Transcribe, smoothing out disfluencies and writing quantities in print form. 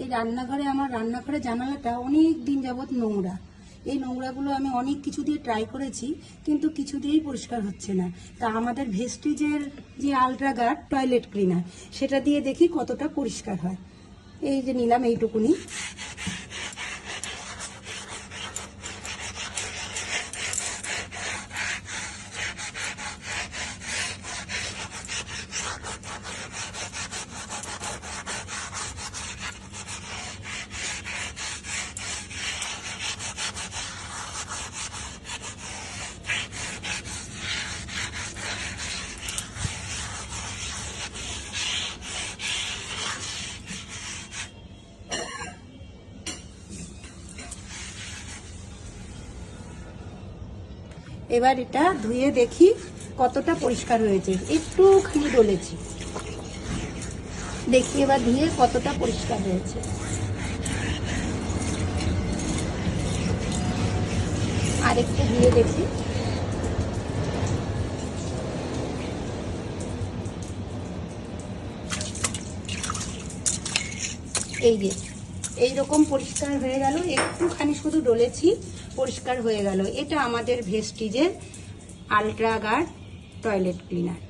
এই রান্নাঘরে, আমার রান্নাঘরে জানালাটা অনেক দিন যাবৎ নোংরা। এই নোংরাগুলো আমি অনেক কিছু দিয়ে ট্রাই করেছি, কিন্তু কিছু দিয়েই পরিষ্কার হচ্ছে না। তা আমাদের ভেস্টিজের যে আলট্রা গার্ড টয়লেট ক্লিনার, সেটা দিয়ে দেখি কতটা পরিষ্কার হয়। এই যে নিলাম এইটুকুনি। এবার এটা ধুয়ে দেখি কতটা পরিষ্কার হয়েছে। একটুখানি ডলেছি, দেখি এবার ধুয়ে কতটা পরিষ্কার হয়েছে। আর একটু ধুয়ে দেখি। এই যে এইরকম পরিষ্কার হয়ে গেল, একটুখানি শুধু ডলেছি, পরিষ্কার হয়ে গেল। এটা আমাদের ভেস্টিজের আলট্রা গার্ড টয়লেট ক্লিনার।